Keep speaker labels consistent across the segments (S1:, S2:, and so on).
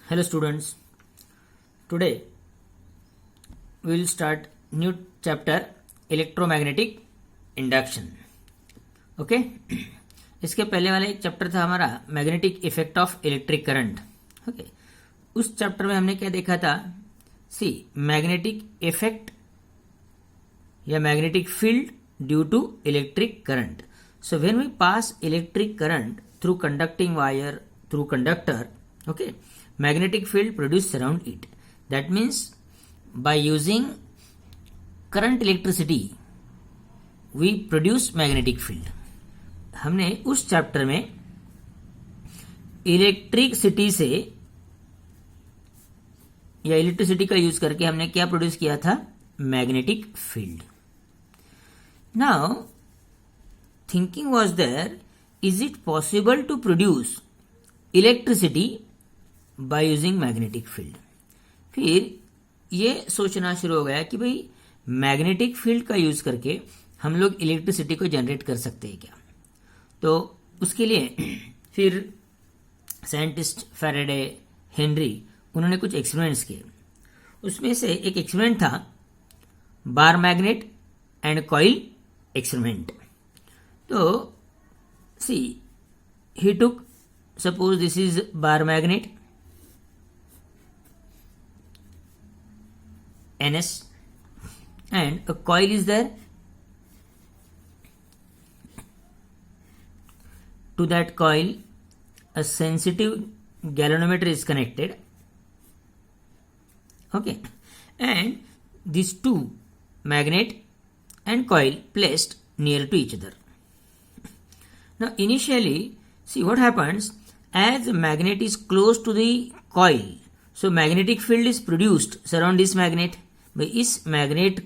S1: Hello students, today we will start new chapter electromagnetic induction. Okay इसके पहले वाला एक चैप्टर था हमारा magnetic effect of electric current. Okay उस चैप्टर में हमने क्या देखा था, सी मैग्नेटिक इफेक्ट या magnetic field due to electric current. So when we pass electric current through conducting wire through conductor, okay, magnetic field produced around it. That means by using current electricity we produce magnetic field. हमने उस chapter में electricity से या electricity का use करके हमने क्या produce किया था, magnetic field. Now thinking was there, is it possible to produce electricity by using magnetic field. फिर ये सोचना शुरू हो गया कि भाई मैग्नेटिक फील्ड का यूज करके हम लोग इलेक्ट्रिसिटी को जनरेट कर सकते हैं क्या. तो उसके लिए फिर साइंटिस्ट फैराडे, हेनरी, उन्होंने कुछ एक्सपेरिमेंट्स किए. उसमें से एक एक्सपेरिमेंट था bar magnet and coil experiment. तो see he took, suppose this is bar magnet NS and a coil is there. To that coil a sensitive galvanometer is connected, okay, and these two magnet and coil placed near to each other. Now initially see what happens, as the magnet is close to the coil, so magnetic field is produced surround this magnet. भाई इस magnet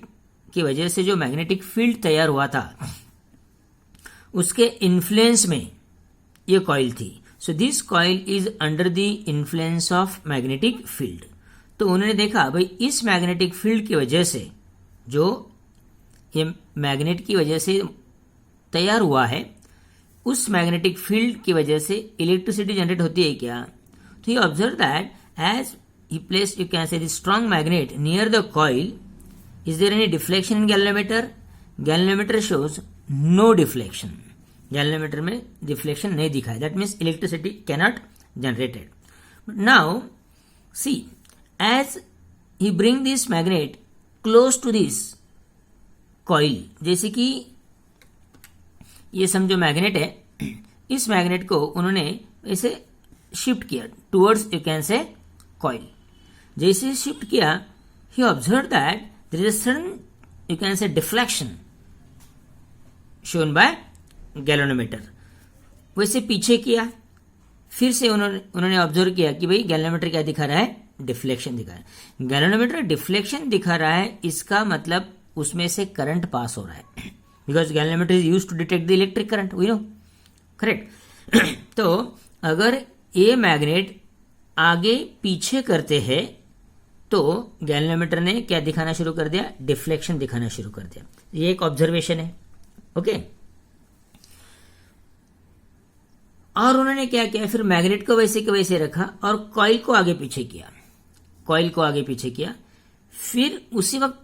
S1: की वजह से जो magnetic field तैयार हुआ था उसके influence में ये कॉइल थी. So this coil is under the influence of magnetic field. तो उन्होंने देखा भाई इस मैग्नेटिक फील्ड की वजह से जो ये मैग्नेट की वजह से तैयार हुआ है, उस मैग्नेटिक फील्ड की वजह से इलेक्ट्रिसिटी जनरेट होती है क्या. तो you observe that as he place, you can say the strong magnet near the coil, is there any deflection in galvanometer. Galvanometer shows no deflection. Galvanometer में डिफ्लेक्शन नहीं दिखा है. That means electricity cannot generated. Now see as he bring this magnet close to this coil, जैसे कि ये समझो magnet है, इस magnet को उन्होंने ऐसे शिफ्ट किया towards, you can say coil. जैसे शिफ्ट किया, he observe that there is a sudden, you can say deflection shown by galvanometer. वैसे पीछे किया, फिर से उन्होंने ऑब्जर्व किया कि भाई गैल्वेनोमीटर क्या दिखा रहा है, डिफ्लेक्शन दिखा रहा है. गैल्वेनोमीटर डिफ्लेक्शन दिखा रहा है, इसका मतलब उसमें से करंट पास हो रहा है, because galvanometer is used to detect the electric current, we know, correct. तो अगर ये मैग्नेट आगे पीछे करते हैं तो गैल्वेनोमीटर ने क्या दिखाना शुरू कर दिया, डिफ्लेक्शन दिखाना शुरू कर दिया. ये एक ऑब्जर्वेशन है, ओके. और उन्होंने क्या किया, फिर मैग्नेट को वैसे के वैसे रखा और कॉइल को आगे पीछे किया. कॉइल को आगे पीछे किया, फिर उसी वक्त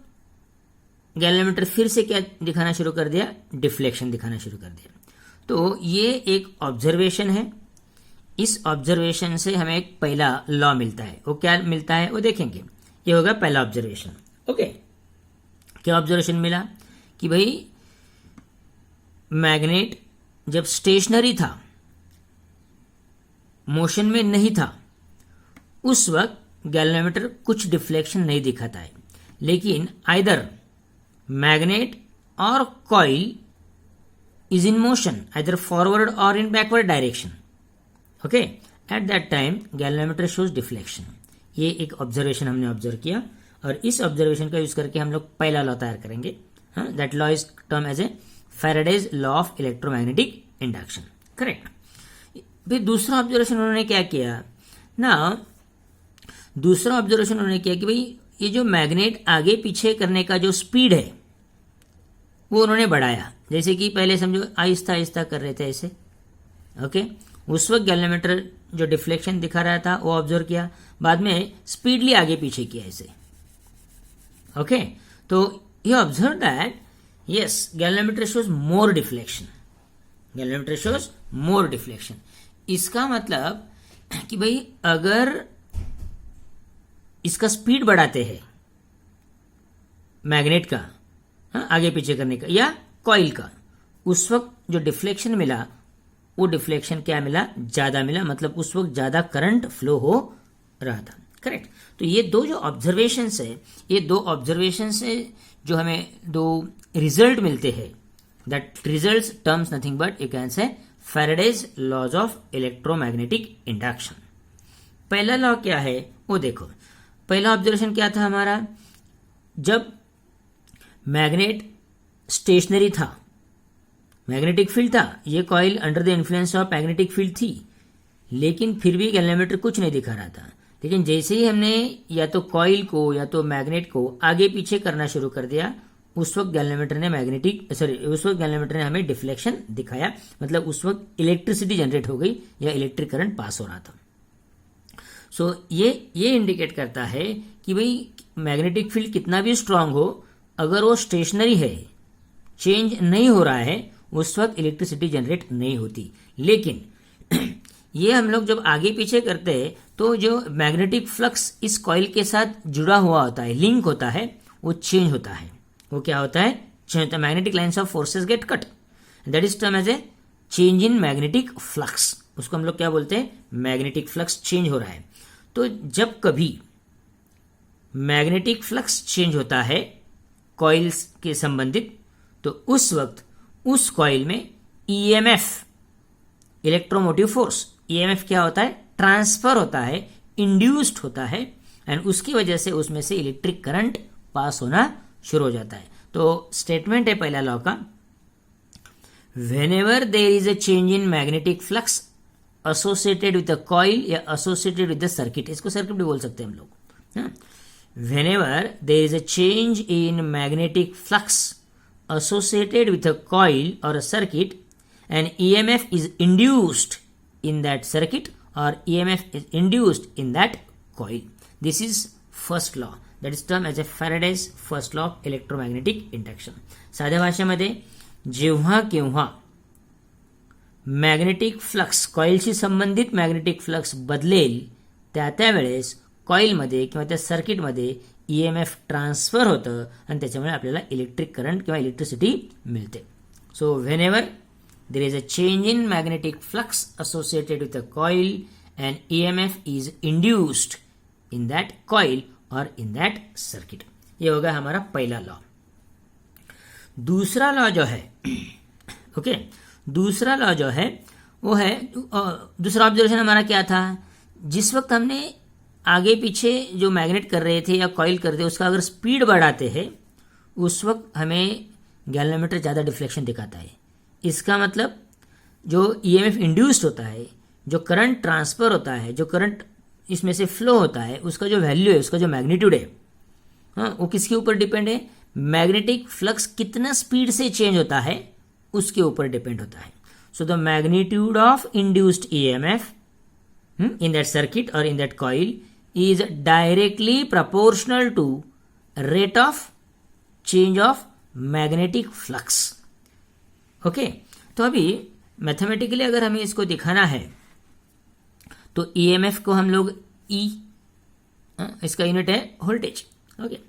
S1: गैल्वेनोमीटर फिर से क्या दिखाना शुरू कर दिया, डिफ्लेक्शन दिखाना शुरू कर दिया. तो ये एक ऑब्जर्वेशन है. इस ऑब्जर्वेशन से हमें एक पहला लॉ मिलता है. वो क्या मिलता है वो देखेंगे. ये होगा पहला ऑब्जर्वेशन, ओके. क्या ऑब्जर्वेशन मिला कि भाई मैग्नेट जब स्टेशनरी था, मोशन में नहीं था, उस वक्त गैल्वेनोमीटर कुछ डिफ्लेक्शन नहीं दिखाता है. लेकिन either magnet or coil is in motion either forward or in backward direction, okay, at that time galvanometer shows deflection. ये एक ऑब्जर्वेशन हमने ऑब्जर्व किया और इस ऑब्जर्वेशन का यूज करके हम लोग पहला लॉ तैयार करेंगे. That law is term as A Faraday's law of electromagnetic induction, correct. फिर दूसरा ऑब्जर्वेशन उन्होंने क्या किया ना, दूसरा ऑब्जर्वेशन उन्होंने किया कि भाई ये जो मैग्नेट आगे पीछे करने का जो स्पीड है वो उन्होंने बढ़ाया. जैसे कि पहले समझो आहिस्ता आहिस्ता कर रहे थे ऐसे, ओके, उस वक्त गैल्वेनोमीटर जो डिफ्लेक्शन दिखा रहा था वो ऑब्जर्व किया, बाद में स्पीडली आगे पीछे किया इसे। ओके, तो ये observe that yes galvanometer shows more deflection, galvanometer shows more deflection. इसका मतलब कि भाई अगर इसका स्पीड बढ़ाते हैं मैग्नेट का, आगे पीछे करने का या कॉइल का, उस वक्त जो डिफ्लेक्शन मिला वो डिफ्लेक्शन क्या मिला, ज्यादा मिला, मतलब उस वक्त ज्यादा करंट फ्लो हो रहा था। करेक्ट। तो ये दो जो ऑब्जर्वेशंस है, ये दो ऑब्जर्वेशन से जो हमें दो रिजल्ट मिलते हैं, that results terms nothing but you can say Faraday's laws of electromagnetic induction. पहला लॉ क्या है वो देखो। पहला ऑब्जर्वेशन क्या था हमारा, जब मैग्नेट स्टेशनरी था, मैग्नेटिक फील्ड था, ये coil under the influence of magnetic field थी, लेकिन फिर भी गैल्वेनोमीटर कुछ नहीं दिखा रहा था। लेकिन जैसे ही हमने या तो कॉइल को या तो मैग्नेट को आगे पीछे करना शुरू कर दिया, उस वक्त गैल्वेनोमीटर ने हमें डिफ्लेक्शन दिखाया, मतलब उस वक्त इलेक्ट्रिसिटी जनरेट हो गई या इलेक्ट्रिक करंट पास हो रहा था। सो ये इंडिकेट करता है कि भाई मैग्नेटिक फील्ड कितना भी स्ट्रांग हो, अगर वो स्टेशनरी है, चेंज नहीं हो रहा है, उस वक्त इलेक्ट्रिसिटी जनरेट नहीं होती। लेकिन ये हम लोग जब आगे पीछे करते हैं तो जो मैग्नेटिक फ्लक्स इस कॉइल के साथ जुड़ा हुआ होता है, लिंक होता है, वो चेंज होता है। वो क्या होता है, चेंज होता है। Magnetic lines of forces get cut, that is term as a change in magnetic flux. उसको हम लोग क्या बोलते हैं, मैग्नेटिक फ्लक्स चेंज हो रहा है। तो जब कभी मैग्नेटिक फ्लक्स चेंज होता है कॉइल्स के संबंधित, तो उस वक्त उस कॉइल में ईएमएफ, इलेक्ट्रोमोटिव फोर्स, ईएमएफ क्या होता है, ट्रांसफर होता है, इंड्यूस्ड होता है, एंड उसकी वजह से उसमें से इलेक्ट्रिक करंट पास होना शुरू हो जाता है। तो स्टेटमेंट है पहला लॉ का, whenever there is a change in magnetic flux associated with the coil या एसोसिएटेड विद द सर्किट, इसको सर्किट भी बोल सकते हैं हम लोग। Whenever there is a change in magnetic flux associated with a coil or a circuit, an EMF is induced in that circuit or EMF is induced in that coil. This is first law, that is termed as a Faraday's first law of electromagnetic induction. साध्या भाषेमध्ये जेव्हा केव्हा magnetic flux, कॉइलशी संबंधित magnetic flux बदलेल, त्यावेळेस कॉइलमध्ये किंवा त्या सर्किटमध्ये ईएमएफ ट्रान्सफर होतं आणि त्याच्यामुळे आपल्याला इलेक्ट्रिक करंट किंवा इलेक्ट्रिसिटी मिळते. So whenever there is a change in magnetic flux associated with a coil and EMF is induced in that coil और इन दैट सर्किट. ये होगा हमारा पहला लॉ. दूसरा लॉ जो है, ओके, दूसरा लॉ जो है वो है, दूसरा ऑब्जर्वेशन हमारा क्या था, जिस वक्त हमने आगे पीछे जो मैग्नेट कर रहे थे या कॉइल कर रहे थे उसका अगर स्पीड बढ़ाते हैं, उस वक्त हमें गैल्वेनोमीटर ज़्यादा डिफ्लेक्शन दिखाता है. इसका मतलब जो ईएमएफ इंड्यूस्ड होता है, जो करंट ट्रांसफर होता है, जो करंट इसमें से फ्लो होता है, उसका जो वैल्यू है, उसका जो मैग्नीट्यूड है, हाँ, वो किसके ऊपर डिपेंड है, मैग्नेटिक फ्लक्स कितना स्पीड से चेंज होता है उसके ऊपर डिपेंड होता है. So the magnitude of induced EMF in that circuit or in that coil is directly proportional to rate of change of magnetic flux. Okay, तो अभी मैथमेटिकली अगर हमें इसको दिखाना है तो ईएमएफ को हम लोग ई, इसका यूनिट है वोल्टेज, ओके,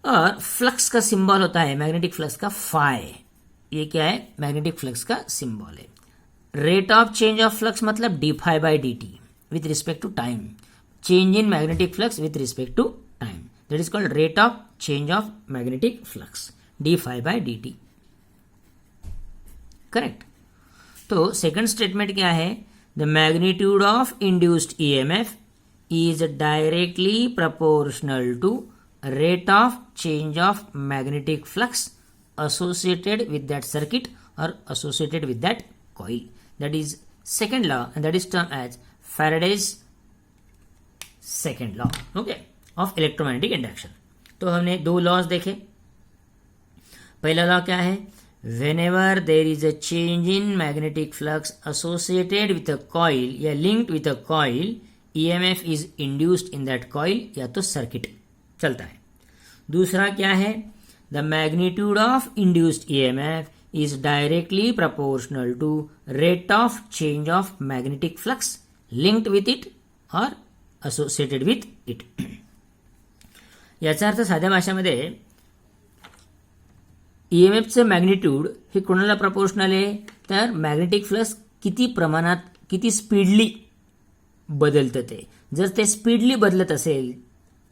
S1: और फ्लक्स का सिंबल होता है मैग्नेटिक फ्लक्स का फाई. ये क्या है, मैग्नेटिक फ्लक्स का सिंबल है. Rate of change of flux मतलब D phi by D T with respect to time. Change in magnetic flux with respect to time, that is called rate of change of magnetic flux, D phi by D T. Correct. तो second statement क्या है, the magnitude of induced EMF is directly proportional to rate of change of magnetic flux associated with that circuit or associated with that coil. That is second law and that is termed as Faraday's second law, okay, of electromagnetic induction. तो हमने दो lodge देखे. पहला law क्या है, whenever there is a change in magnetic flux associated with a coil या linked with a coil, EMF is induced in that coil या तो circuit चलता है. दूसरा क्या है? The magnitude of induced EMF is directly proportional to rate of change of magnetic flux linked with it or associated with it. याचा अर्थ साध्या भाषेमध्ये ईएमएफचं मॅग्निट्यूड हे कोणाला प्रपोर्शनल आहे? तर मॅग्नेटिक फ्लक्स किती प्रमाणात किती स्पीडली बदलतं ते. जर ते स्पीडली बदलत असेल,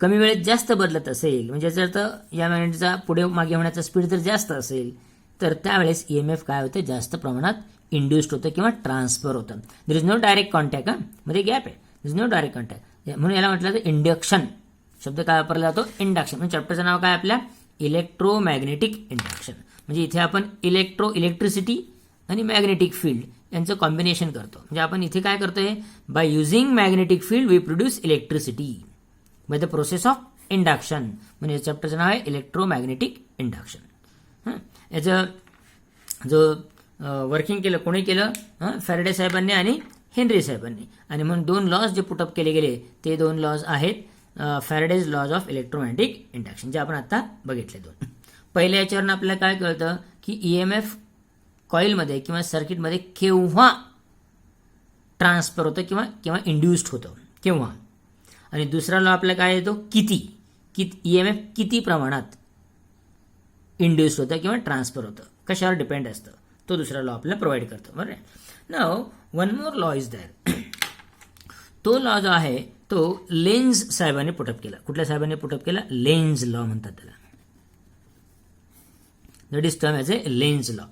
S1: कमी वेळेत जास्त बदलत असेल, म्हणजे याचा अर्थ या मॅग्नेटचा पुढे मागे होण्याचा स्पीड जर जास्त असेल तर त्यावेळेस ईएमएफ काय होतं? जास्त प्रमाणात इंड्युस्ड होतं किंवा ट्रान्सफर होतं. There is no direct contact. मध्ये गॅप आहे. There is no direct contact. म्हणून याला म्हटलं तर इंडक्शन शब्द काय वापरला जातो? इंडक्शन. म्हणजे चॅप्टरचं नाव काय आपल्या? Electromagnetic induction. म्हणजे इथे आपण इलेक्ट्रिसिटी आणि मॅग्नेटिक फील्ड यांचं कॉम्बिनेशन करतो. म्हणजे आपण इथे काय करतोय? By using magnetic field we produce electricity by the process of induction. म्हणजे चॅप्टरचं नाव आहे इलेक्ट्रोमॅग्नेटिक इंडक्शन. याचं जो वर्किंग केलं कोणी केलं? फॅरेडे साहेबांनी आणि हेनरी साहेबांनी. आणि म्हणून दोन लॉज जे पुटअप केले गेले ते दोन लॉज आहेत Faraday's laws of electromagnetic induction, जे आपण आता बघितले दोन. पहिल्या याच्यावरून आपल्याला काय कळतं की ईएमएफ कॉइलमध्ये किंवा सर्किटमध्ये केव्हा ट्रान्सफर होतं किंवा इंड्युस्ड होतं केव्हा. आणि दुसरा लॉ आपल्याला काय येतो? किती ईएमएफ किती प्रमाणात इंड्युस्ड होतं किंवा ट्रान्सफर होतं, कशावर डिपेंड असतं, तो दुसरा लॉ आपल्याला प्रोव्हाइड करतो. बरोबर. Now one more law is that. तो लॉ जो आहे तो लेन्झ साहेबांनी पुटअप केला. कुठल्या साहेबांनी पुटअप केला? लेन्झ लॉ म्हणतात त्याला. That is term as A Lenz law.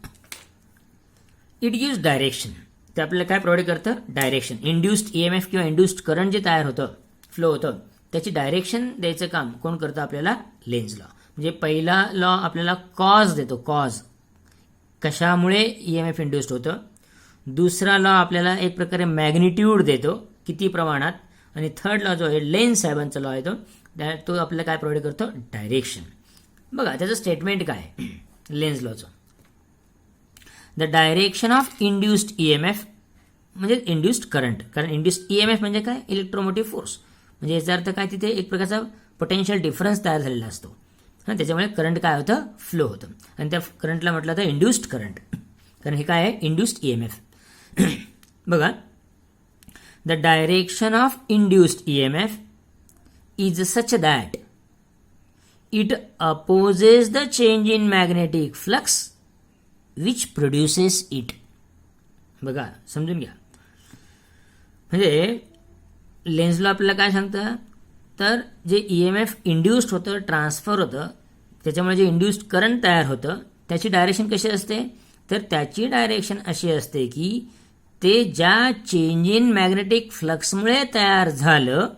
S1: It gives direction. ते आपल्याला काय प्रोव्हाइड करतं? डायरेक्शन. इंड्युस्ड ईएमएफ किंवा इंड्युस्ड करंट जे तयार होतं, फ्लो होतं, त्याची डायरेक्शन द्यायचं काम कोण करतं? आपल्याला लेन्झ लॉ. म्हणजे पहिला लॉ आपल्याला कॉज देतो. कॉज कशामुळे ईएमएफ इंड्युस्ड होतं. दुसरा लॉ आपल्याला एक प्रकारे मॅग्निट्यूड देतो, किती प्रमाणात. आणि थर्ड लॉ जो आहे लेन्झ साहेबांचा लॉ आहे तो आपल्याला काय प्रोव्हाइड करतो? डायरेक्शन. बघा त्याचं स्टेटमेंट काय आहे लेन्झ लॉचं. The direction of induced EMF म्हणजे इंड्युस्ड करंट. कारण इंड्युस्ड ईएमएफ म्हणजे काय? Electromotive force. म्हणजे याचा अर्थ काय? तिथे एक प्रकारचा पोटेन्शियल डिफरन्स तयार झालेला असतो. त्याच्यामुळे करंट काय होतं? फ्लो होतं. आणि त्या करंटला म्हटलं तर इंड्युस्ड करंट. कारण हे काय आहे? Induced EMF. बघा, the direction of induced EMF is such that it opposes the change in magnetic flux which produces it. बघा समजून घ्या. म्हणजे लेन्झ लॉ आपल्याला काय सांगतं? तर जे ईएमएफ इंड्युस्ड होतं, ट्रान्सफर होतं, त्याच्यामुळे जे इंड्युस्ड करंट तयार होतं त्याची डायरेक्शन कशी असते? तर त्याची डायरेक्शन अशी असते की ते ज्या चेंज इन मॅग्नेटिक फ्लक्समुळे तयार झालं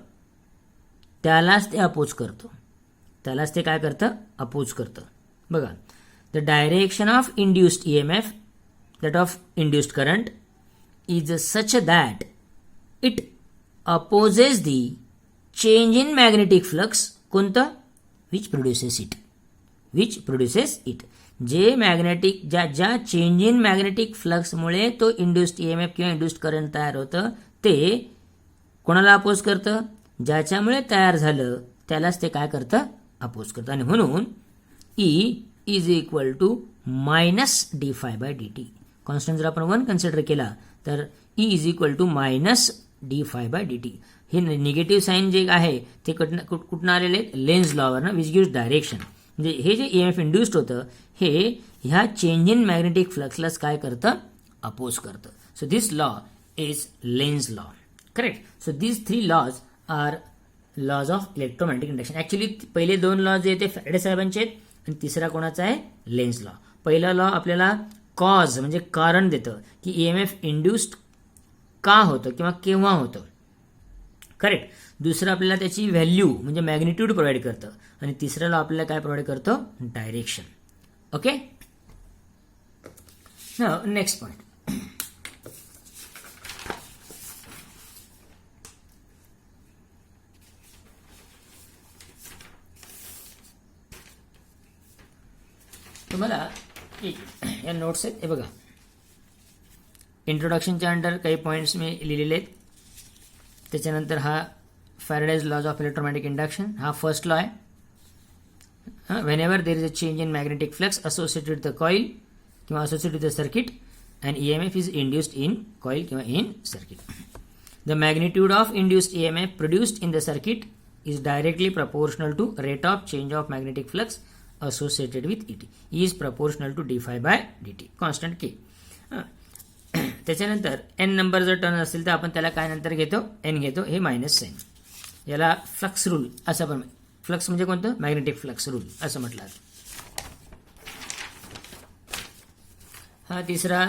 S1: त्यालाच ते अपोज करतं. त्यालाच ते काय करतं? अपोज करतं. बघा, the direction of induced EMF that of induced current is such that it opposes the change in magnetic flux. कोणतं? Which produces it. Which produces it. जे मॅग्नेटिक ज्या चेंज इन मॅग्नेटिक फ्लक्समुळे तो इंड्युस्ड ईएमएफ किंवा induced current तयार होतं ते कोणाला अपोज करतं? ज्याच्यामुळे तयार झालं त्यालाच ते काय करतं? अपोज करतं. आणि म्हणून E is equal to minus D phi by D T. Constant जर आपण 1 कन्सिडर केला तर E is equal to minus D phi by D T. हे निगेटिव्ह साईन जे आहे ते कुठनं आलेले आहेत? लेन्झ लॉवरनं, विच गिव्स डायरेक्शन. म्हणजे हे जे ईएमएफ इंड्युस्ड होतं हे ह्या चेंज इन मॅग्नेटिक फ्लक्सलाच काय करतं? अपोज करतं. So this law is Lenz law. Correct. So this 3 laws are laws of electromagnetic induction. Actually पहिले 2 लॉ जे ते फॅरेडे साहेबांचे आहेत आणि तिसरा कोणाचा आहे? Lenz law. पहिला लॉ आपल्याला कॉज म्हणजे कारण देतं की ईएमएफ इंड्युस्ड का होतं किंवा केव्हा होतं. करेक्ट. दुसरं आपल्याला त्याची व्हॅल्यू म्हणजे मॅग्निट्यूड प्रोव्हाइड करतं. आणि तिसरं लॉ आपल्याला काय प्रोव्हाइड करतं? डायरेक्शन. ओके. Next point. तुम्हाला एक या नोट्स आहेत, हे बघा. इंट्रोडक्शनच्या अंडर काही पॉईंट्स मी लिहिलेले आहेत. त्याच्यानंतर हा Faraday's laws of electromagnetic induction, हा फर्स्ट लॉ आहे. whenever there is a change in magnetic flux associated with the coil किंवा associated with the circuit and EMF is induced in coil किंवा in circuit. The magnitude of induced EMF produced in the circuit is directly proportional to rate of change of magnetic flux associated with it. E is proportional to d phi by dt, constant K. त्याच्यानंतर n number जर turn असेल तर आपण त्याला काय नंतर घेतो, n घेतो, हे मायनस साइन. याला फ्लक्स रूल असं पण, फ्लक्स म्हणजे कोणतं, मॅग्नेटिक फ्लक्स रूल असं म्हटलं. हा तिसरा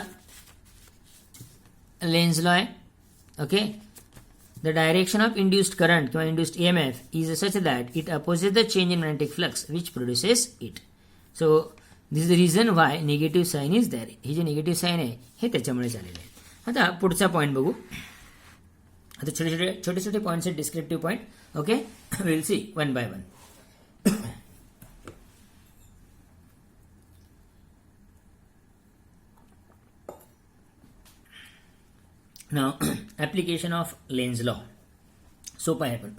S1: लेन्झ लॉ आहे. Okay. The direction of induced current किंवा induced EMF is such that it opposes the change in magnetic flux which produces it. So this is the reason why negative sign is there. ही जी negative sign आहे हे त्याच्यामुळे झालेलं आहे. आता पुढचा पॉईंट बघू. आता छोटे छोटे पॉईंट्स आहेत, descriptive point. Okay, will see one by one. Now application of Lenz law सोपा आहे, पण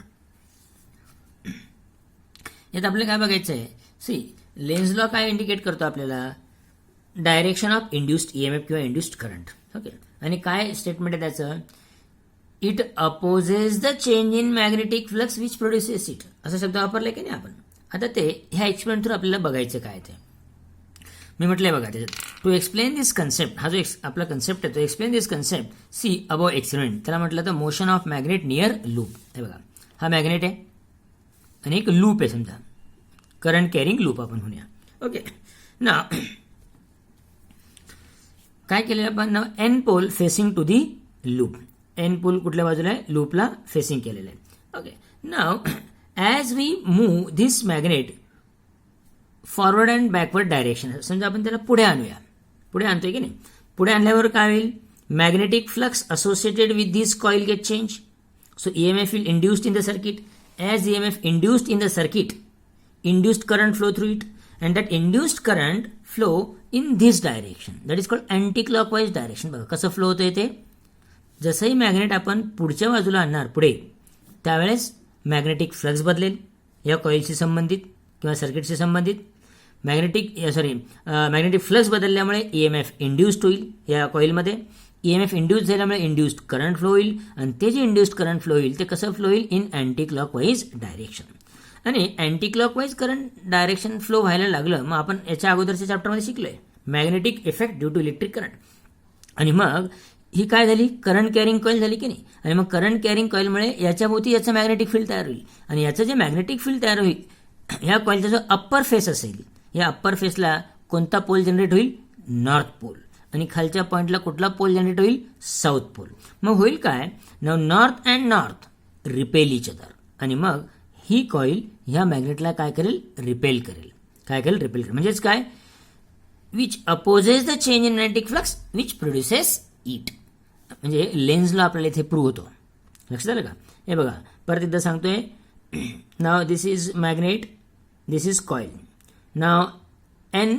S1: यात आपल्याला काय बघायचं आहे. सी, लेन्झ लॉ काय इंडिकेट करतो आपल्याला, डायरेक्शन ऑफ इंड्युस्ड EMF किंवा इंड्युस्ड करंट. ओके. आणि काय स्टेटमेंट आहे त्याचं, it opposes the change in magnetic flux which produces it, असा शब्द वापरलाय की नाही आपण. आता ते ह्या एक्सपेरिमेंट थ्रू आपल्याला बघायचं काय ते. मी म्हटलंय बघा त्याच्यात, टू एक्सप्लेन दिस कन्सेप्ट, हा जो आपला कन्सेप्ट आहे, तो एक्सप्लेन दिस कन्सेप्ट सी अबो एक्सपेरिमेंट. त्याला म्हटलं तर motion of magnet near loop. हे बघा, हा मॅग्नेट आहे आणि एक लूप आहे, समजा करंट कॅरिंग लूप आपण म्हणूया. ओके ना, काय केलेलं आपण, N pole facing to the loop. N pole कुठल्या बाजूला आहे, लूपला फेसिंग केलेलं आहे. Okay. Now as we move this magnet forward and backward direction, समजा आपण त्याला पुढे आणूया, पुढे आणतोय की नाही. पुढे आणल्यावर काय होईल, magnetic flux associated with this coil get change. So EMF will induced in the circuit. As EMF induced in the circuit, induced current flow through it, and that induced current flow in this direction, that is called anti-clockwise direction. बघा कसं flow होतंय ते. जसंही magnet आपण पुढच्या बाजूला आणणार पुढे, त्यावेळेस मॅग्नेटिक फ्लक्स बदलेल या कॉइलशी संबंधित किंवा सर्किटशी संबंधित. मॅग्नेटिक फ्लक्स बदलल्यामुळे EMF इंड्युस्ड होईल या कॉइलमध्ये. EMF इंड्युस्ड झाल्यामुळे इंड्युस्ड करंट फ्लो होईल, आणि ते जे इंड्युस्ड करंट फ्लो होईल ते कसं फ्लो होईल, इन अँटी क्लॉकवाईज डायरेक्शन. आणि anti clockwise current direction flow व्हायला लागलं, मग आपण याच्या अगोदरच्या चॅप्टरमध्ये शिकलोय magnetic effect due to electric current. आणि मग ही काय झाली, करंट कॅरिंग कॉईल झाली की नाही. आणि मग करंट कॅरिंग कॉईलमुळे याच्याभोवती याचं मॅग्नेटिक फील्ड तयार होईल, आणि याचं जे मॅग्नेटिक फील्ड तयार होईल, ह्या कॉईलचा जो अप्पर फेस असेल, या अप्पर फेसला कोणता पोल जनरेट होईल, नॉर्थ पोल. आणि खालच्या पॉईंटला कुठला पोल जनरेट होईल, साऊथ पोल. मग होईल काय, north and north repel each other, आणि मग ही कॉईल ह्या मॅग्नेटला काय करेल, रिपेल करेल. काय करेल, रिपेल करेल. म्हणजेच काय, which opposes the change in magnetic flux which produces it. म्हणजे लेन्झ लॉ आपल्याला इथे प्रूव्ह होतो. लक्षात आलं का. हे बघा परत एकदा सांगतोय. Now this is magnet, this is coil. Now N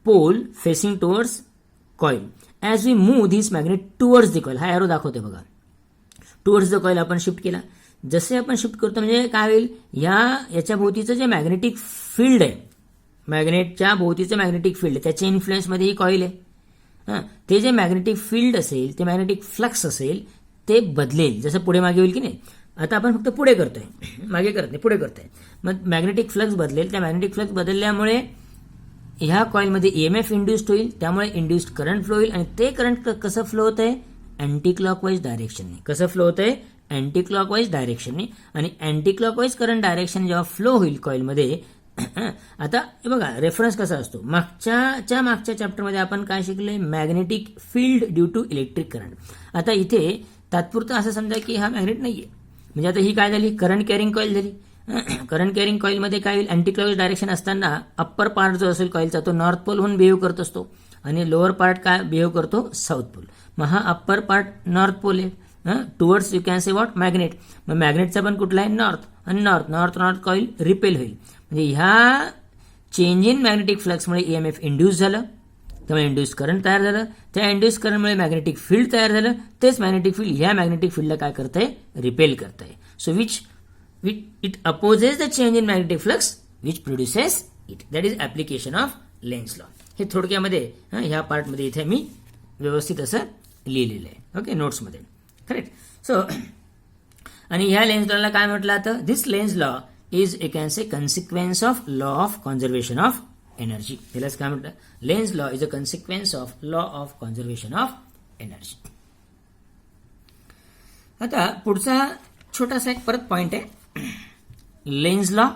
S1: pole facing towards coil. As we move this magnet towards the coil, हा एरो दाखवतोय बघा, टुवर्ड्स द कॉईल आपण शिफ्ट केला. जसे आपण शिफ्ट करतो म्हणजे काय होईल, याच्या भोवतीचं जे मॅग्नेटिक फील्ड आहे, मॅग्नेटच्या भोवतीचं मॅग्नेटिक फील्ड, त्याच्या इन्फ्लुएन्समध्ये ही कॉईल आहे. ते जे मॅग्नेटिक फील्ड असेल, ते मॅग्नेटिक फ्लक्स असेल, ते बदलेल. जसं पुढे मागे होईल की नाही. आता आपण फक्त पुढे करतोय, मागे करत नाही, पुढे करतोय. मग मॅग्नेटिक फ्लक्स बदलेल. त्या मॅग्नेटिक फ्लक्स बदलल्यामुळे ह्या कॉईलमध्ये EMF इंड्युस्ड होईल, त्यामुळे इंड्युस्ड करंट फ्लो होईल. आणि ते करंट कसं फ्लो होत आहे, अँटी क्लॉकवाईज डायरेक्शनने. कसं फ्लो होत आहे, अँटी क्लॉकवाईज डायरेक्शनने. आणि अँटी क्लॉकवाईज करंट डायरेक्शन जेव्हा फ्लो होईल कॉईलमध्ये, आता बघा रेफरन्स कसा असतो, मागच्या चॅप्टरमध्ये आपण काय शिकले, magnetic field due to electric current. आता इथे तात्पुरतं असं समजा की हा मॅग्नेट नाहीये, म्हणजे आता ही काय झाली, करंट कॅरिंग कॉईल झाली. करंट कॅरिंग कॉईलमध्ये काय होईल, अँटी क्लॉकवाईज डायरेक्शन असताना अप्पर पार्ट जो असेल कॉईलचा, तो नॉर्थ पोल म्हणून बिहेव करत असतो, आणि लोअर पार्ट काय बिहेव करतो, साऊथ पोल. मग हा अप्पर पार्ट नॉर्थ पोल आहे, towards you can say what, magnet. मग मॅग्नेटचा पण कुठला आहे, नॉर्थ. आणि नॉर्थ कॉईल रिपेल होईल. म्हणजे ह्या चेंज इन मॅग्नेटिक फ्लक्समुळे EMF इंड्यूस झालं, त्यामुळे इंड्यूस करंट तयार झालं. त्या इंड्यूस करंटमुळे मॅग्नेटिक फील्ड तयार झालं. तेच मॅग्नेटिक फील्ड ह्या मॅग्नेटिक फील्डला काय करतंय, रिपेल करतंय. So which it opposes the change in magnetic flux which produces it. That is application of Lenz law. हे थोडक्यामध्ये ह्या पार्टमध्ये इथे मी व्यवस्थित असं लिहिलेलं आहे. ओके, नोट्समध्ये. करेक्ट. सो आणि ह्या लेन्झ लॉला काय म्हटलं आता, this Lenz law is a can say consequence of law of conservation of energy. त्यालाच काय म्हटलं, Lenz law is a consequence of law of conservation of energy. आता पुढचा छोटासा एक परत पॉइंट आहे, Lenz law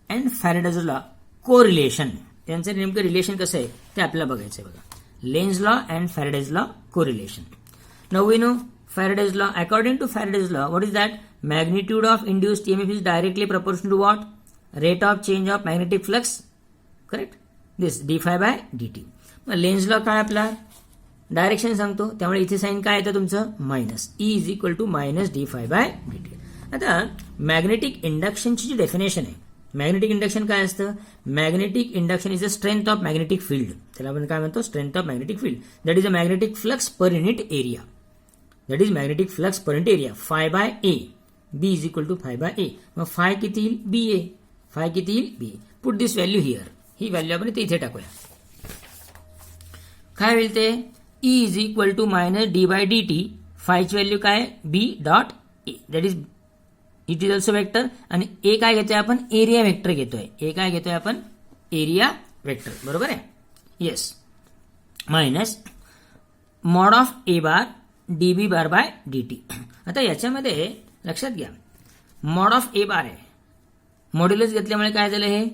S1: and Faraday's law correlation. त्यांचं नेमकं रिलेशन कसं आहे ते आपल्याला बघायचं आहे. बघा, Lenz law and Faraday's law correlation. Now we know Faraday's law. According to Faraday's law, what is that? Magnitude of induced EMF is directly proportional to what? Rate of change of magnetic flux. Correct? This d phi by dt. मग Lenz law काय आपला direction सांगतो, त्यामुळे इथे sine काय येतं तुमचं, minus. E is equal to minus D phi by dt. आता मॅग्नेटिक इंडक्शनची जी डेफिनेशन आहे, मॅग्नेटिक इंडक्शन काय असतं, magnetic induction is a strength of magnetic field. त्याला आपण काय म्हणतो, strength of magnetic field. That is a magnetic flux per unit area. That is magnetic flux per unit area. Phi by A. B is equal to phi by A. मग phi किती येईल, BA. Phi किती येईल, BA. Put this value here. He value आपण इथे टाकूया. काय होईल ते, E is equal to minus d by dt. Phi ची व्हॅल्यू काय, B dot A. That is it is also vector. आणि A काय घेतोय आपण, एरिया वेक्टर घेतोय. A काय घेतोय आपण, एरिया वेक्टर. बरोबर आहे, yes. Minus mod of A bar DB bar by dt. आता याच्यामध्ये लक्षात घ्या, मॉड ऑफ ए बार आहे, मॉड्युलस घेतल्यामुळे काय झालं, हे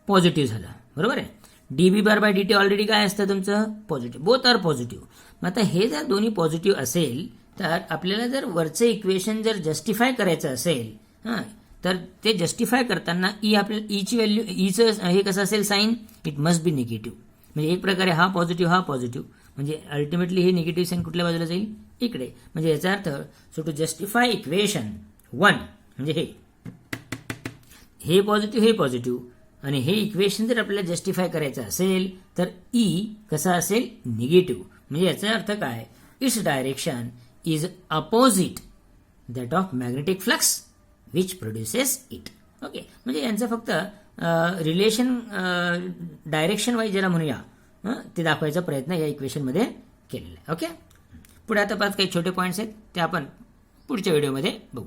S1: पॉझिटिव्ह झालं. बरोबर आहे. DB bar by dt already काय असतं तुमचं, पॉझिटिव्ह. Both R positive. मग आता हे जर दोन्ही पॉझिटिव्ह असेल तर आपल्याला जर वरचं इक्वेशन जर जस्टिफाय करायचं असेल, तर ते जस्टिफाय करताना ई आपल्याला ईची व्हॅल्यू, ईचं हे कसं असेल sign, it must be negative. म्हणजे एक प्रकारे हा पॉझिटिव्ह हा पॉझिटिव्ह, म्हणजे अल्टिमेटली हे निगेटिव्ह साईन कुठल्या बाजूला जाईल, इकडे. म्हणजे याचा अर्थ, सो टू जस्टिफाय इक्वेशन 1 म्हणजे हे पॉझिटिव्ह हे पॉझिटिव्ह आणि हे इक्वेशन जर आपल्याला जस्टिफाय करायचं असेल तर ई कसा असेल, निगेटिव्ह. म्हणजे याचा अर्थ काय, its direction is opposite that of magnetic flux which produces it. Okay, म्हणजे यांचं फक्त रिलेशन डायरेक्शन वाईज ज्याला म्हणूया ते दाखवायचा प्रयत्न या इक्वेशनमध्ये केलेला आहे. ओके, पुढे आता 5 काही छोटे पॉईंट्स आहेत, ते आपण पुढच्या व्हिडिओमध्ये बघू.